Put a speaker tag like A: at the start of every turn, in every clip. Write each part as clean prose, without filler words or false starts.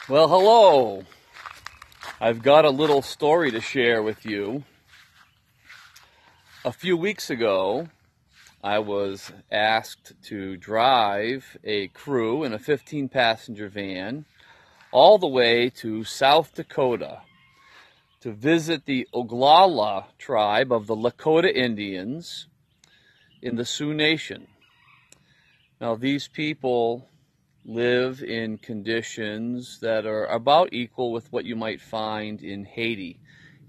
A: Well, hello. I've got a little story to share with you. A few weeks ago, I was asked to drive a crew in a 15-passenger van all the way to South Dakota to visit the Oglala tribe of the Lakota Indians in the Sioux Nation. Now, these people live in conditions that are about equal with what you might find in Haiti.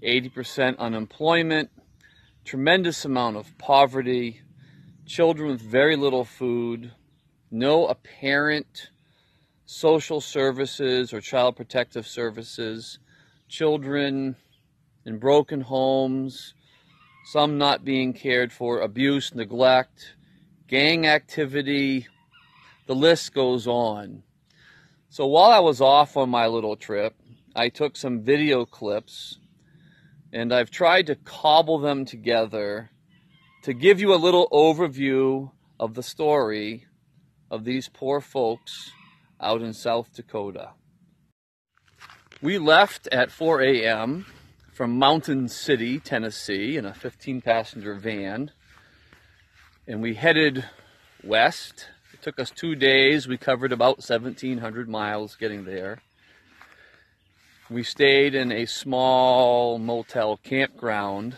A: 80% unemployment, tremendous amount of poverty, children with very little food, no apparent social services or child protective services, children in broken homes, some not being cared for, abuse, neglect, gang activity. The list goes on. So while I was off on my little trip, I took some video clips and I've tried to cobble them together to give you a little overview of the story of these poor folks out in South Dakota. We left at 4 a.m. from Mountain City, Tennessee in a 15-passenger van, and we headed west. It took us 2 days. We covered about 1,700 miles getting there. We stayed in a small motel campground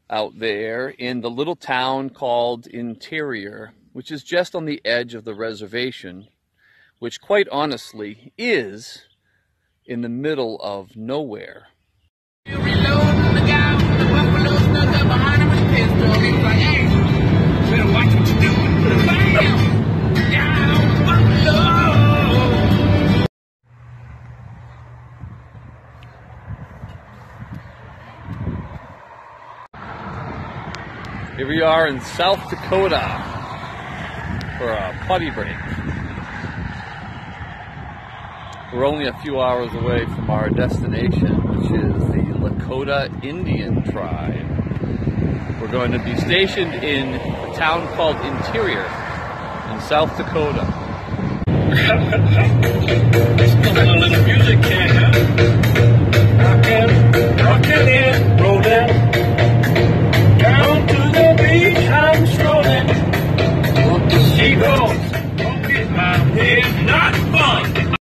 A: out there in the little town called Interior, which is just on the edge of the reservation, which quite honestly is in the middle of nowhere. Here we are in South Dakota for a potty break. We're only a few hours away from our destination, which is the Lakota Indian tribe. We're going to be stationed in a town called Interior in South Dakota.
B: A little music, rockin' in, rollin'. Down to the beach, I'm strolling. She goes, don't get my head, not fun.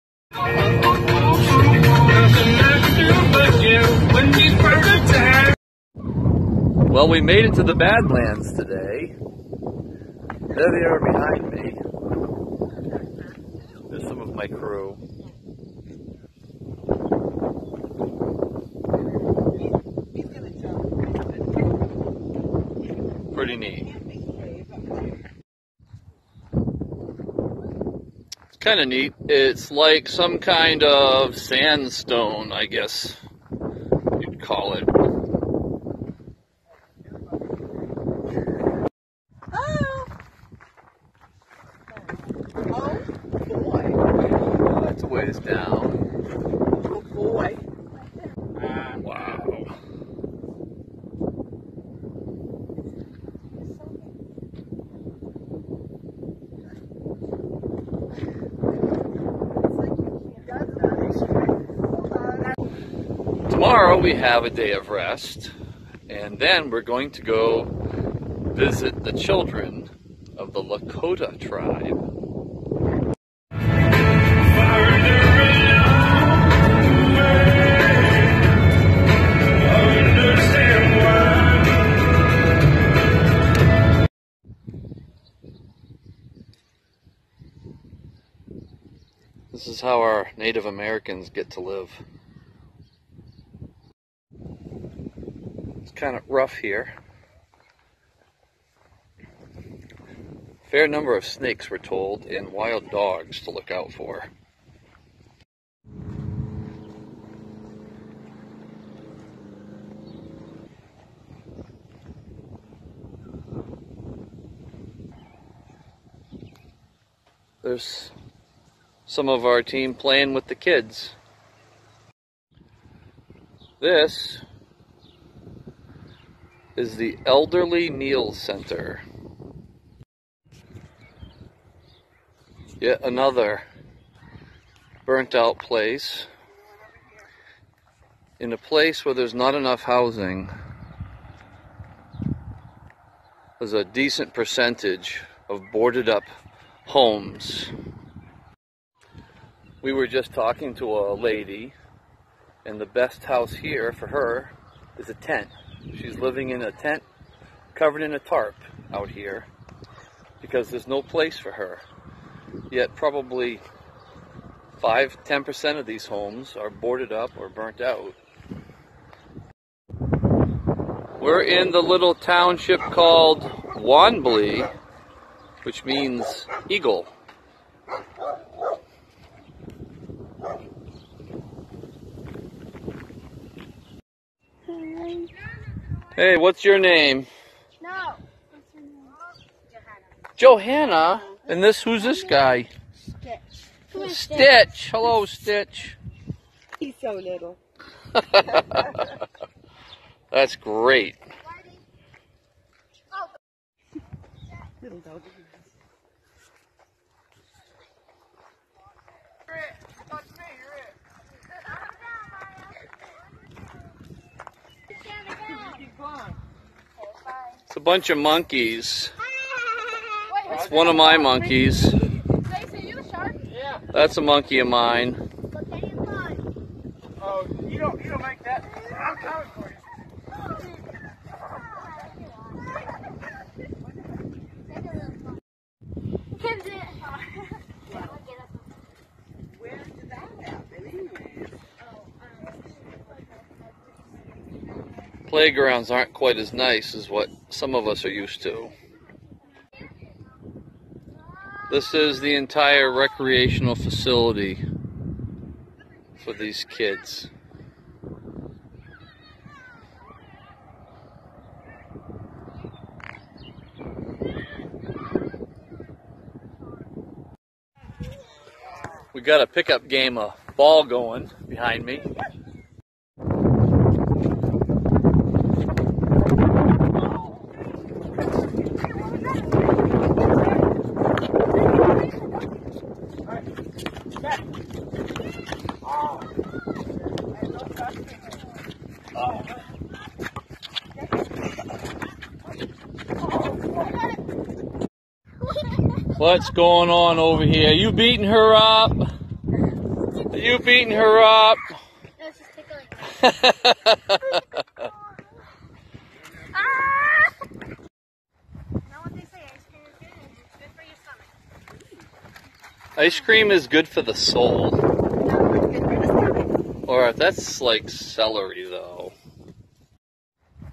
A: Well, we made it to the Badlands today. There they are behind me. There's some of my crew. Pretty neat. It's kind of neat. It's like some kind of sandstone, I guess you'd call it.
C: Oh boy.
A: That's a ways down.
C: Oh boy.
A: Wow. Tomorrow we have a day of rest, and then we're going to go visit the children of the Lakota tribe. This is how our Native Americans get to live. It's kind of rough here. Fair number of snakes, we're told, and wild dogs to look out for. There's some of our team playing with the kids. This is the Elderly Meal Center. Yet another burnt out place, in a place where there's not enough housing. There's a decent percentage of boarded up homes. We were just talking to a lady, and the best house here for her is a tent. She's living in a tent covered in a tarp out here because there's no place for her. Yet probably 5–10% of these homes are boarded up or burnt out. We're in the little township called Wanblee, which means eagle. Hey, what's your name?
D: No.
A: Johanna. And who's this guy?
D: Stitch.
A: Stitch. Hello, Stitch.
C: He's so little.
A: That's great.
C: Little dog.
A: It's a bunch of monkeys. It's one of my monkeys. That's a monkey of mine.
B: Oh, you don't make that. I'm coming for you.
C: Where did that happen anyway?
A: Playgrounds aren't quite as nice as what some of us are used to. This is the entire recreational facility for these kids. We got a pickup game of ball going behind me. What's going on over here? Are you beating her up? Are you beating her up?
D: No, she's tickling. Know what they say, ice cream is good for your stomach.
A: Ice cream is good for the soul. Or that's like celery, though.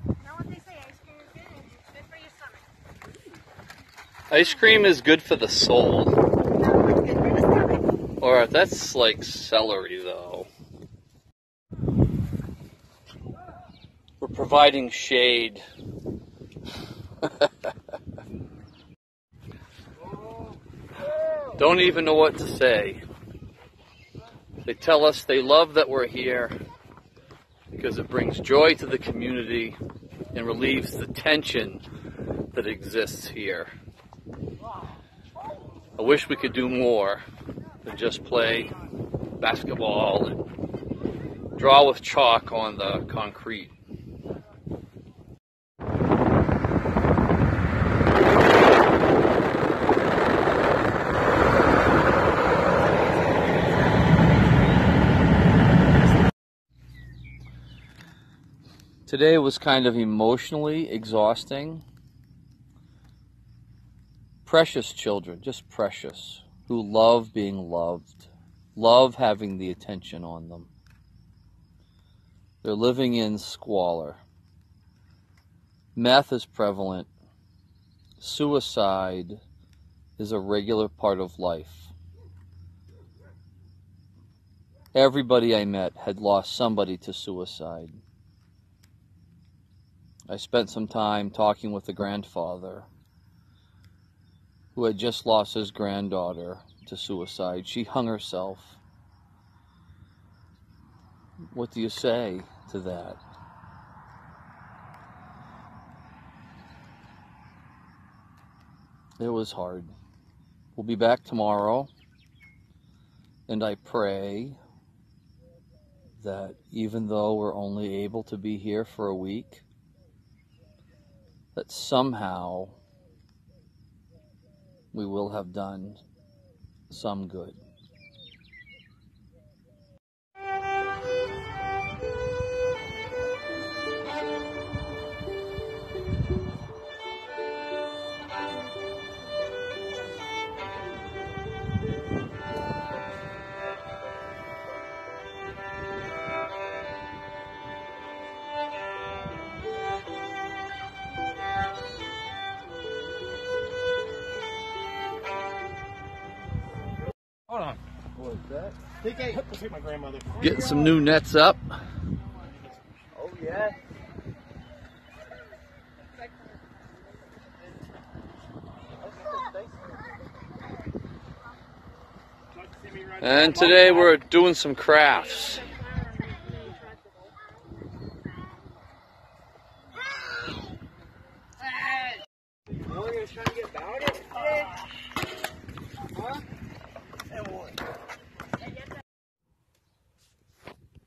D: Know what they say, ice cream is good for your stomach.
A: Ice cream is good for the soul. Or that's like celery, though. We're providing shade. Don't even know what to say. They tell us they love that we're here because it brings joy to the community and relieves the tension that exists here. I wish we could do more than just play basketball and draw with chalk on the concrete. Today was kind of emotionally exhausting. Precious children, just precious, who love being loved, love having the attention on them. They're living in squalor. Meth is prevalent. Suicide is a regular part of life. Everybody I met had lost somebody to suicide. I spent some time talking with a grandfather who had just lost his granddaughter to suicide. She hung herself. What do you say to that? It was hard. We'll be back tomorrow. And I pray that even though we're only able to be here for a week, that somehow we will have done some good.
B: Hold on. What is that? Let's take my grandmother.
A: Getting some new nets up.
B: Oh, yeah.
A: And today we're doing some crafts.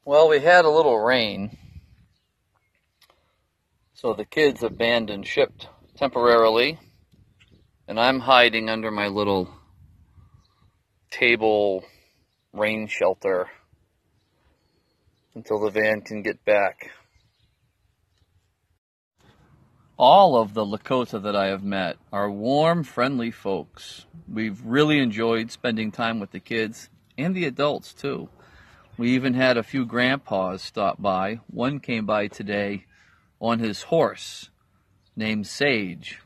A: Well, we had a little rain, so the kids abandoned ship temporarily, and I'm hiding under my little table rain shelter until the van can get back. All of the Lakota that I have met are warm, friendly folks. We've really enjoyed spending time with the kids and the adults too. We even had a few grandpas stop by. One came by today on his horse named Sage.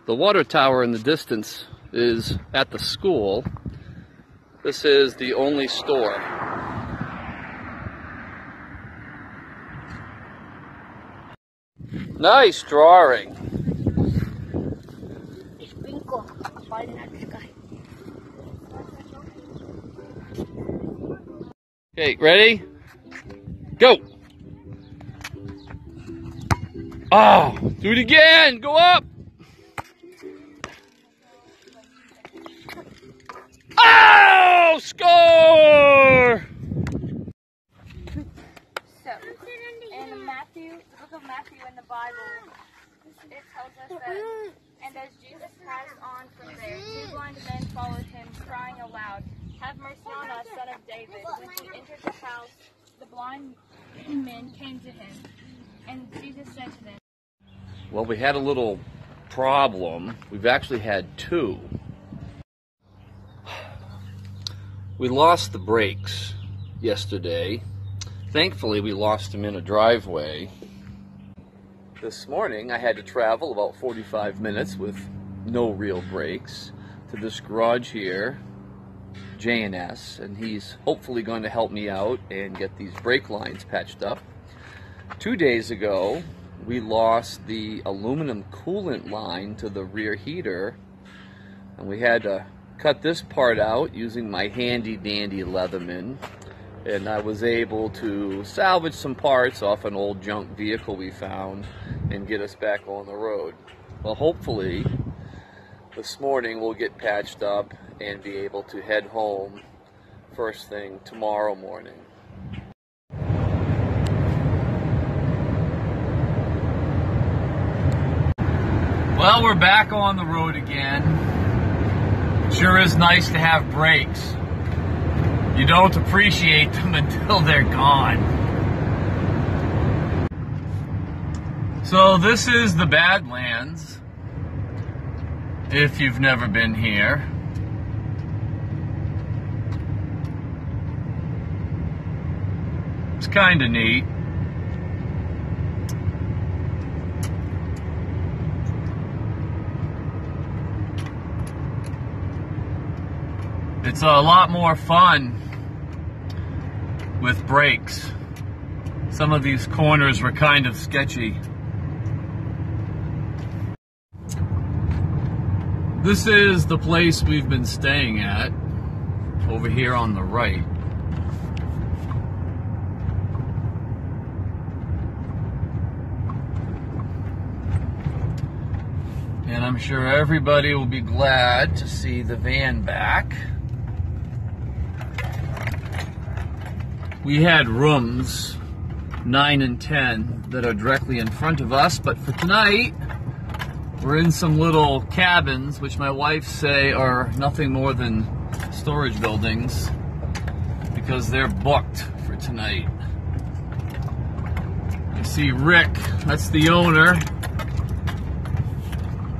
A: The water tower in the distance is at the school. This is the only store. Nice drawing. Okay, ready? Go! Oh, do it again! Go up! Oh, score!
D: So, in Matthew, the book of Matthew in the Bible, it tells us that, and as Jesus passed on from there, 2 blind men followed him, crying aloud, "Have mercy on us, Son of David." When he entered the house, the blind men came to him, and Jesus said to them,
A: Well, we had a little problem. We've actually had 2. We lost the brakes yesterday. Thankfully, we lost them in a driveway. This morning, I had to travel about 45 minutes with no real brakes to this garage here, J&S, and he's hopefully going to help me out and get these brake lines patched up. 2 days ago, we lost the aluminum coolant line to the rear heater, and we had to cut this part out using my handy dandy Leatherman, and I was able to salvage some parts off an old junk vehicle we found and get us back on the road. Well, hopefully this morning we'll get patched up and be able to head home first thing tomorrow morning. Well, we're back on the road again. It sure is nice to have breaks. You don't appreciate them until they're gone. So this is the Badlands, if you've never been here. It's kind of neat. It's a lot more fun with brakes. Some of these corners were kind of sketchy. This is the place we've been staying at, over here on the right. And I'm sure everybody will be glad to see the van back. We had rooms 9 and 10 that are directly in front of us, but for tonight we're in some little cabins, which my wife say are nothing more than storage buildings, because they're booked for tonight. You see Rick, that's the owner,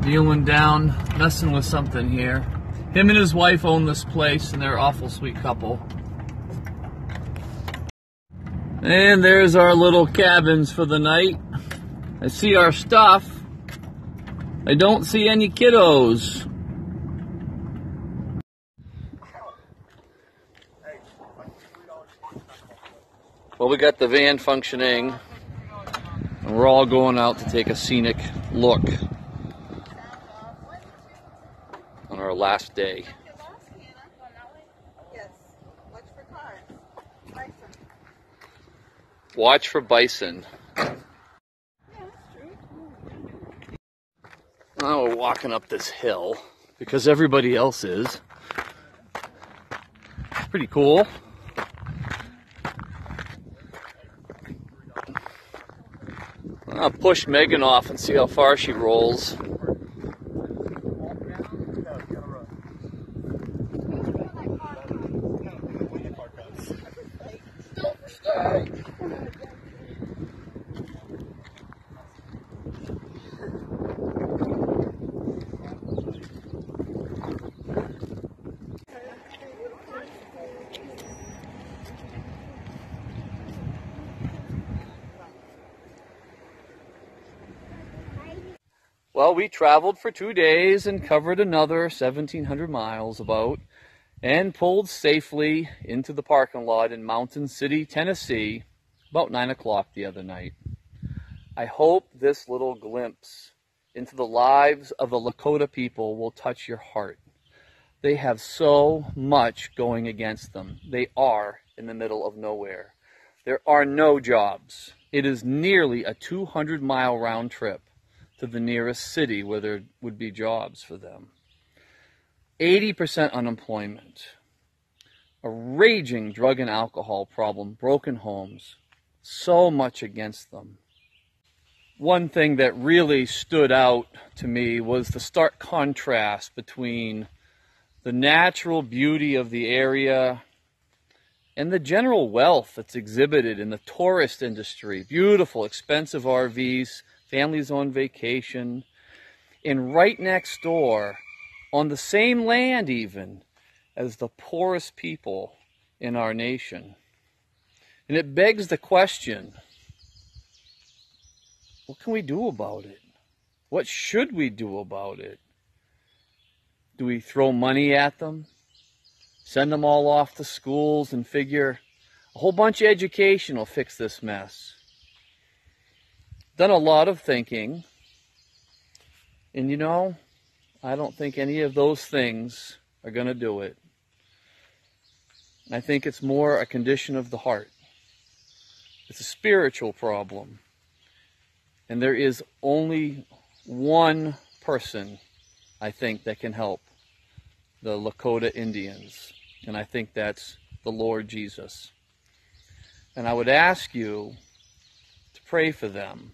A: kneeling down, messing with something here. Him and his wife own this place, and they're an awful sweet couple. And there's our little cabins for the night. I see our stuff. I don't see any kiddos. Well, we got the van functioning, and we're all going out to take a scenic look on our last day.
C: Yes. Watch for cars. Bison.
A: Watch for bison.
C: Yeah, that's true.
A: Now we're walking up this hill because everybody else is. Pretty cool. I'll push Megan off and see how far she rolls. Well, we traveled for 2 days and covered another 1,700 miles about, and pulled safely into the parking lot in Mountain City, Tennessee, about 9 o'clock the other night. I hope this little glimpse into the lives of the Lakota people will touch your heart. They have so much going against them. They are in the middle of nowhere. There are no jobs. It is nearly a 200-mile round trip to the nearest city where there would be jobs for them. 80% unemployment, a raging drug and alcohol problem, broken homes, so much against them. One thing that really stood out to me was the stark contrast between the natural beauty of the area and the general wealth that's exhibited in the tourist industry. Beautiful, expensive RVs, families on vacation, and right next door, on the same land even, as the poorest people in our nation. And it begs the question, what can we do about it? What should we do about it? Do we throw money at them? Send them all off to schools and figure a whole bunch of education will fix this mess? Done a lot of thinking, and you know, I don't think any of those things are going to do it. I think it's more a condition of the heart. It's a spiritual problem. And there is only one person, I think, that can help the Lakota Indians. And I think that's the Lord Jesus. And I would ask you to pray for them.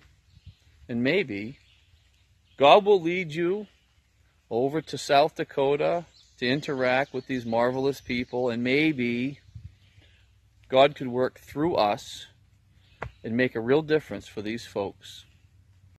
A: And maybe God will lead you over to South Dakota to interact with these marvelous people, and maybe God could work through us and make a real difference for these folks.